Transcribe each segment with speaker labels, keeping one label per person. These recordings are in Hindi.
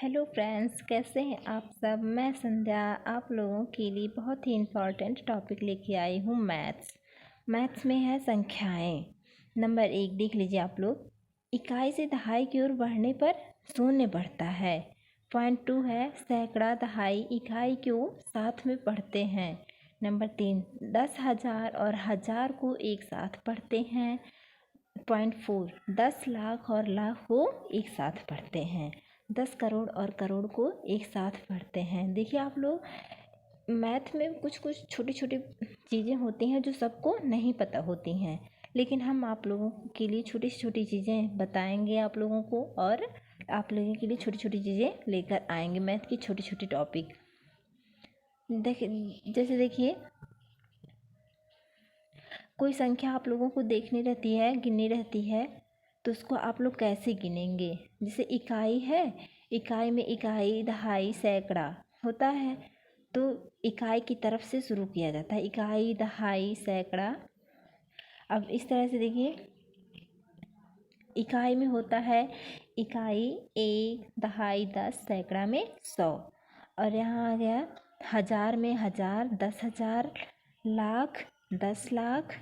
Speaker 1: हेलो फ्रेंड्स, कैसे हैं आप सब। मैं संध्या आप लोगों के लिए बहुत ही इम्पोर्टेंट टॉपिक लेके आई हूँ। मैथ्स में है संख्याएं। नंबर 1 देख लीजिए आप लोग। इकाई से दहाई की ओर बढ़ने पर शून्य बढ़ता है। पॉइंट 2 है सैकड़ा दहाई इकाई को साथ में पढ़ते हैं। नंबर 3 10,000 और 1000 को एक साथ पढ़ते हैं। पॉइंट 4 10 लाख और लाख को एक साथ पढ़ते हैं। 10 करोड़ और करोड़ को एक साथ पढ़ते हैं। देखिए आप लोग, मैथ में कुछ कुछ छोटी छोटी चीज़ें होती हैं जो सबको नहीं पता होती हैं, लेकिन हम आप लोगों के लिए छोटी छोटी चीज़ें बताएंगे आप लोगों को, और आप लोगों के लिए छोटी छोटी चीज़ें लेकर आएंगे मैथ की छोटी छोटी टॉपिक। जैसे देखिए, कोई संख्या आप लोगों को देखनी रहती है, गिननी रहती है, तो उसको आप लोग कैसे गिनेंगे। जैसे इकाई है, इकाई में इकाई दहाई सैकड़ा होता है, तो इकाई की तरफ से शुरू किया जाता है, इकाई दहाई सैकड़ा। अब इस तरह से देखिए, इकाई में होता है इकाई 1 दहाई 10 सैकड़ा में 100, और यहाँ आ गया 1000 में 1000, 10,000, लाख 10 लाख,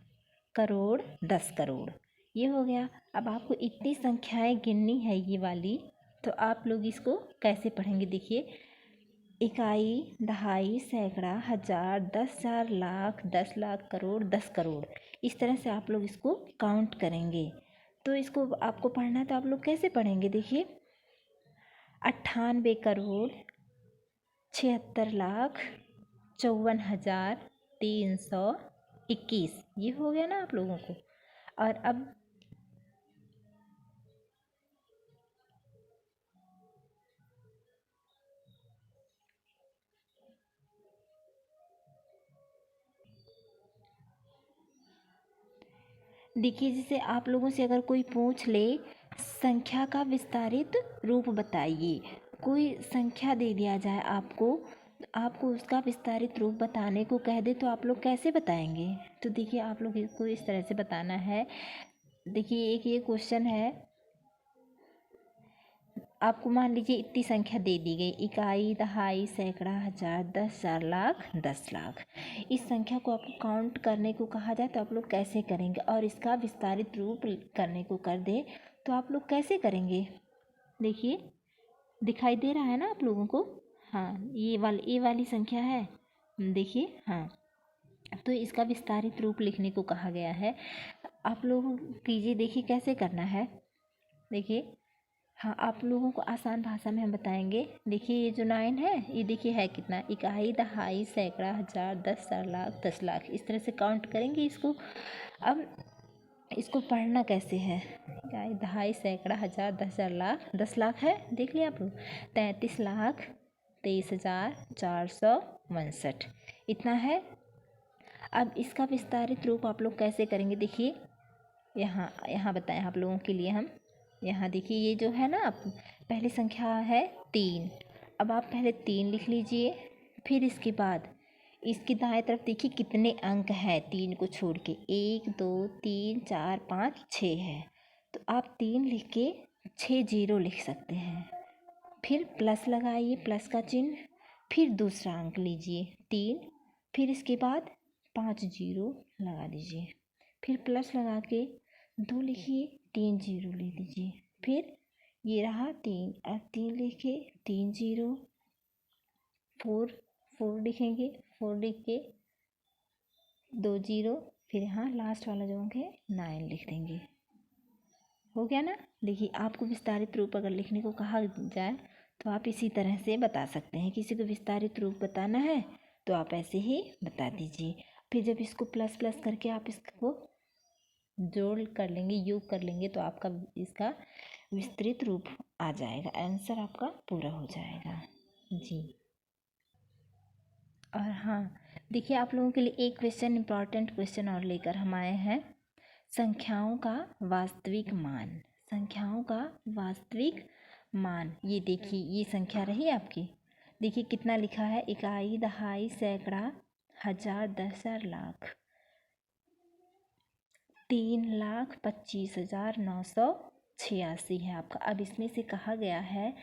Speaker 1: करोड़ 10 करोड़। ये हो गया। अब आपको इतनी संख्याएं गिननी है ये वाली, तो आप लोग इसको कैसे पढ़ेंगे। देखिए, इकाई दहाई सैकड़ा 1000, 10,000, लाख 10 लाख, करोड़ 10 करोड़। इस तरह से आप लोग इसको काउंट करेंगे। तो इसको आपको पढ़ना है तो आप लोग कैसे पढ़ेंगे। देखिए, 98 करोड़ 76 लाख 54,321। ये हो गया ना आप लोगों को। और अब देखिए, जैसे आप लोगों से अगर कोई पूछ ले संख्या का विस्तारित रूप बताइए, कोई संख्या दे दिया जाए आपको उसका विस्तारित रूप बताने को कह दे, तो आप लोग कैसे बताएंगे। तो देखिए, आप लोग इसको इस तरह से बताना है। देखिए, एक ये क्वेश्चन है, आपको मान लीजिए इतनी संख्या दे दी गई, इकाई दहाई सैकड़ा 1000, 10,000, लाख 10 लाख। इस संख्या को आपको काउंट करने को कहा जाए तो आप लोग कैसे करेंगे, और इसका विस्तारित रूप करने को कर दे तो आप लोग कैसे करेंगे। देखिए, दिखाई दे रहा है ना आप लोगों को। हाँ, ये वाली संख्या है। देखिए, हाँ, तो इसका विस्तारित रूप लिखने को कहा गया है। आप लोग कीजिए, देखिए कैसे करना है। देखिए, हाँ, आप लोगों को आसान भाषा में हम बताएंगे। देखिए, ये जो 9 है, ये देखिए है कितना, इकाई दहाई सैकड़ा 1000, 10,000, लाख 10 लाख। इस तरह से काउंट करेंगे इसको। अब इसको पढ़ना कैसे है। इकाई दहाई सैकड़ा 1000, 10,000, लाख 10 लाख है, देख लिया आप लोग। 33,23,462 इतना है। अब इसका विस्तारित रूप आप लोग कैसे करेंगे। देखिए, यहाँ यहाँ बताएं आप लोगों के लिए हम। यहाँ देखिए, ये जो है ना, आप पहली संख्या है 3। अब आप पहले 3 लिख लीजिए, फिर इसके बाद इसकी दाएं तरफ देखिए कितने अंक हैं 3 को छोड़ के। 1 2 3 4 5 6 है, तो आप 3 लिख के 6 जीरो लिख सकते हैं। फिर प्लस लगाइए, प्लस का चिन्ह, फिर दूसरा अंक लीजिए 3, फिर इसके बाद 5 जीरो लगा दीजिए, फिर प्लस लगा के 2 लिखिए, 3 जीरो ले लीजिए, फिर ये रहा 3, अब 3 लिखे 3 जीरो, 4 लिखेंगे, 4 लिख के 2 जीरो, फिर यहाँ लास्ट वाला जो अंक है 9 लिख देंगे। हो गया ना। देखिए, आपको विस्तारित रूप अगर लिखने को कहा जाए तो आप इसी तरह से बता सकते हैं। किसी को विस्तारित रूप बताना है तो आप ऐसे ही बता दीजिए। फिर जब इसको प्लस प्लस करके आप इसको जोड़ कर लेंगे, योग कर लेंगे, तो आपका इसका विस्तृत रूप आ जाएगा, आंसर आपका पूरा हो जाएगा जी। और हाँ, देखिए, आप लोगों के लिए एक क्वेश्चन, इम्पॉर्टेंट क्वेश्चन और लेकर हम आए हैं। संख्याओं का वास्तविक मान। संख्याओं का वास्तविक मान। ये देखिए, ये संख्या रही आपकी। देखिए कितना लिखा है, इकाई दहाई सैकड़ा 1000, 10,000, लाख 3,25,986 है आपका। अब इसमें से कहा गया है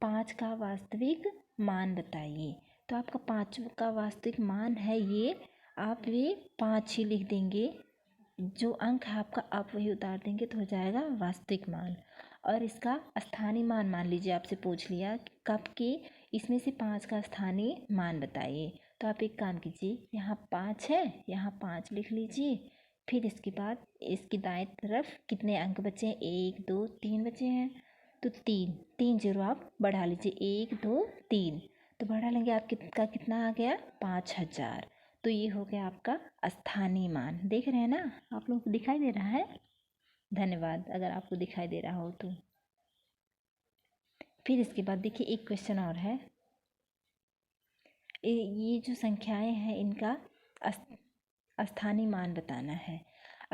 Speaker 1: 5 का वास्तविक मान बताइए। तो आपका 5 का वास्तविक मान है ये, आप ये 5 ही लिख देंगे। जो अंक है आपका आप वही उतार देंगे तो हो जाएगा वास्तविक मान। और इसका स्थानीय मान मान लीजिए आपसे पूछ लिया कब कि इसमें से 5 का स्थानीय मान बताइए। तो आप एक काम कीजिए, यहाँ 5 है, यहाँ 5 लिख लीजिए। फिर इसके बाद इसकी दाएं तरफ कितने अंक बचे हैं, 1 2 3 बचे हैं। तो 3 जीरो आप बढ़ा लीजिए, 1 2 3। तो बढ़ा लेंगे आप कितना आ गया, 5000। तो ये हो गया आपका स्थानीय मान। देख रहे हैं ना, आप लोगों को दिखाई दे रहा है? धन्यवाद अगर आपको दिखाई दे रहा हो तो। फिर इसके बाद देखिए एक क्वेश्चन और है। ये जो संख्याएं हैं इनका स्थानीय मान बताना है।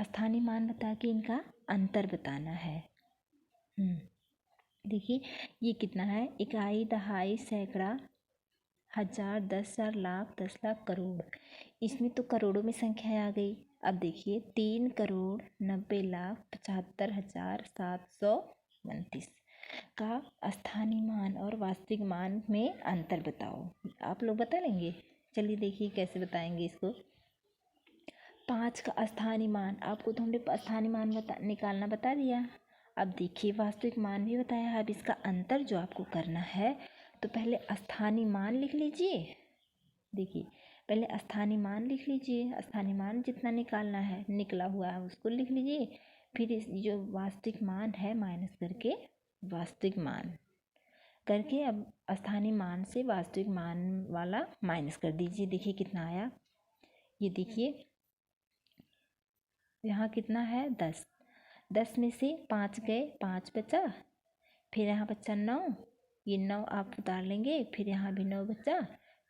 Speaker 1: स्थानीय मान बता के इनका अंतर बताना है। देखिए ये कितना है, इकाई, दहाई, सैकड़ा, हजार, 10,000, लाख, 10 लाख, करोड़। इसमें तो करोड़ों में संख्याएं आ गई। अब देखिए 3,90,75,729 का स्थानीय मान और वास्तविक मान में अंतर बताओ। आप लोग बता लेंगे? चलिए देखिए कैसे बताएंगे इसको। 5 का स्थानीय मान, आपको तो हमने स्थानीय मान निकालना बता दिया। अब देखिए वास्तविक मान भी बताया है। अब इसका अंतर जो आपको करना है, तो पहले स्थानीय मान लिख लीजिए। देखिए पहले स्थानीय मान लिख लीजिए, स्थानीय मान जितना निकालना है निकला हुआ है उसको लिख लीजिए। फिर इस जो वास्तविक मान है माइनस करके वास्तविक मान करके अब स्थानीय मान से वास्तविक मान वाला माइनस कर दीजिए। देखिए कितना आया, ये देखिए यहाँ कितना है, 10। 10 में से 5 गए, 5 बचा। फिर यहाँ बचा 9, ये 9 आप उतार लेंगे। फिर यहाँ भी 9 बचा,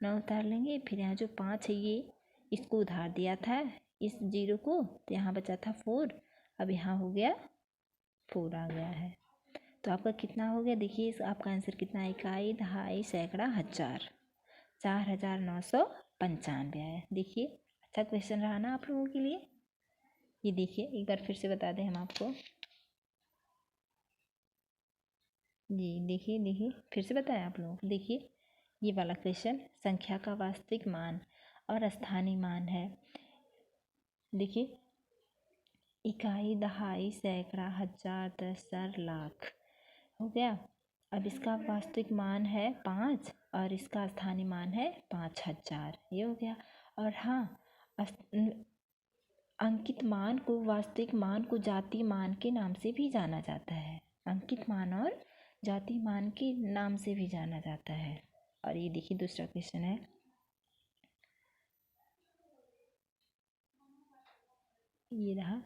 Speaker 1: 9 उतार लेंगे। फिर यहाँ जो 5 है ये इसको उधार दिया था इस जीरो को, तो यहाँ बचा था 4। अब यहाँ हो गया 4 आ गया है। तो आपका कितना हो गया, देखिए इस आपका आंसर कितना है, इकाई, दहाई, सैकड़ा, हजार, 4,995 आया। देखिए अच्छा क्वेश्चन रहा ना आप लोगों के लिए। ये देखिए एक बार फिर से बता दें हम आपको। जी देखिए फिर से बताएं आप लोगों को। देखिए ये वाला क्वेश्चन संख्या का वास्तविक मान और स्थानीय मान है। देखिए इकाई, दहाई, सैकड़ा, हजार, 10,000, लाख हो गया। अब इसका वास्तविक मान है 5 और इसका स्थानीय मान है 5,000, ये हो गया। और हाँ, अंकित मान को, वास्तविक मान को जातीय मान के नाम से भी जाना जाता है। अंकित मान और जातीय मान के नाम से भी जाना जाता है। और ये देखिए दूसरा क्वेश्चन है, ये रहा,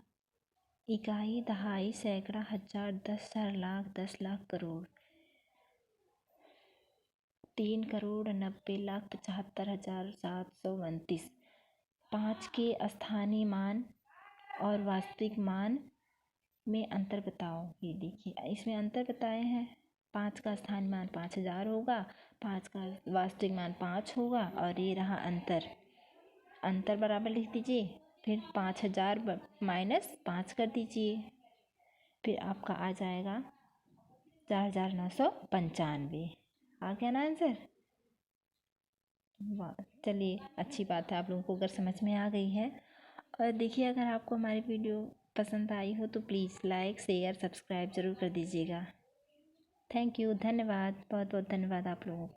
Speaker 1: इकाई, दहाई, सैकड़ा, हजार, 10,000, लाख, 10 लाख, करोड़, 3,90,75,729। 5 के स्थानीय मान और वास्तविक मान में अंतर बताओ। ये देखिए इसमें अंतर बताए हैं। 5 का स्थानीय मान 5,000 होगा, 5 का वास्तविक मान 5 होगा। और ये रहा अंतर बराबर लिख दीजिए। फिर 5,000 माइनस 5 कर दीजिए। फिर आपका आ जाएगा 4,995। आ गया ना आंसर? वाह, चलिए अच्छी बात है, आप लोगों को अगर समझ में आ गई है। और देखिए अगर आपको हमारी वीडियो पसंद आई हो तो प्लीज़ लाइक, शेयर, सब्सक्राइब ज़रूर कर दीजिएगा। थैंक यू, धन्यवाद, बहुत बहुत धन्यवाद आप लोगों को।